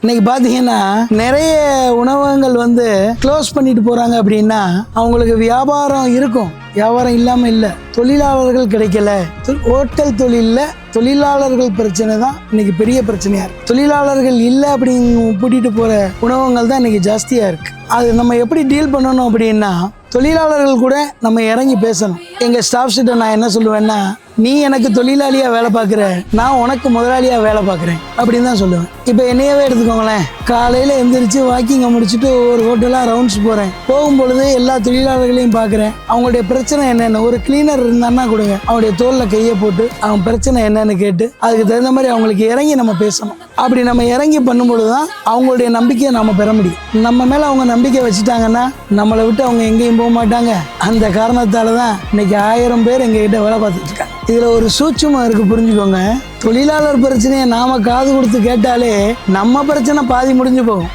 இன்னைக்கு பார்த்தீங்கன்னா நிறைய உணவகங்கள் க்ளோஸ் பண்ணிட்டு போறாங்க அப்படின்னா அவங்களுக்கு வியாபாரம் இருக்கும், வியாபாரம் இல்லாமல் இல்லை. தொழிலாளர்கள் கிடைக்கல. ஹோட்டல் தொழிலில் தொழிலாளர்கள் பிரச்சனை தான் இன்னைக்கு பெரிய பிரச்சனையா இருக்கு. தொழிலாளர்கள் இல்லை அப்படின்னு கூட்டிட்டு போற உணவகங்கள் தான் இன்னைக்கு ஜாஸ்தியா இருக்கு. அது நம்ம எப்படி டீல் பண்ணணும் அப்படின்னா, தொழிலாளர்கள் கூட நம்ம இறங்கி பேசணும். எங்கள் ஸ்டாஃப்ஸ்கிட்ட நான் என்ன சொல்லுவேன்னா, நீ எனக்கு தொழிலாளியாக வேலை பார்க்குற, நான் உனக்கு முதலாளியாக வேலை பார்க்குறேன் அப்படின்னு தான் சொல்லுவேன். இப்போ என்னையவே எடுத்துக்கோங்களேன், காலையில் எந்திரிச்சு வாக்கிங்கை முடிச்சுட்டு ஒவ்வொரு ஹோட்டலாக ரவுண்ட்ஸ் போகிறேன். போகும்பொழுது எல்லா தொழிலாளர்களையும் பார்க்குறேன். அவங்களுடைய பிரச்சனை என்னென்ன, ஒரு கிளீனர் இருந்தான்னா கொடுங்க, அவங்களுடைய தோளில் கையை போட்டு அவங்க பிரச்சனை என்னன்னு கேட்டு அதுக்கு தகுந்த மாதிரி அவங்களுக்கு இறங்கி நம்ம பேசணும். அப்படி நம்ம இறங்கி பண்ணும்பொழுது தான் அவங்களுடைய நம்பிக்கையை நம்ம பெற முடியும். நம்ம மேலே அவங்க நம்பிக்கை வச்சுட்டாங்கன்னா நம்மளை விட்டு அவங்க எங்கேயும் போக மாட்டாங்க. அந்த காரணத்தால தான் இன்னைக்கு 1000 பேர் எங்ககிட்ட வேலை பார்த்துட்டு இருக்காங்க. இதில் ஒரு சூட்சுமம் இருக்குது, புரிஞ்சுக்கோங்க. தொழிலாளர் பிரச்சனையை நாம காது கொடுத்து கேட்டாலே நம்ம பிரச்சனை பாதி முடிஞ்சு போகும்.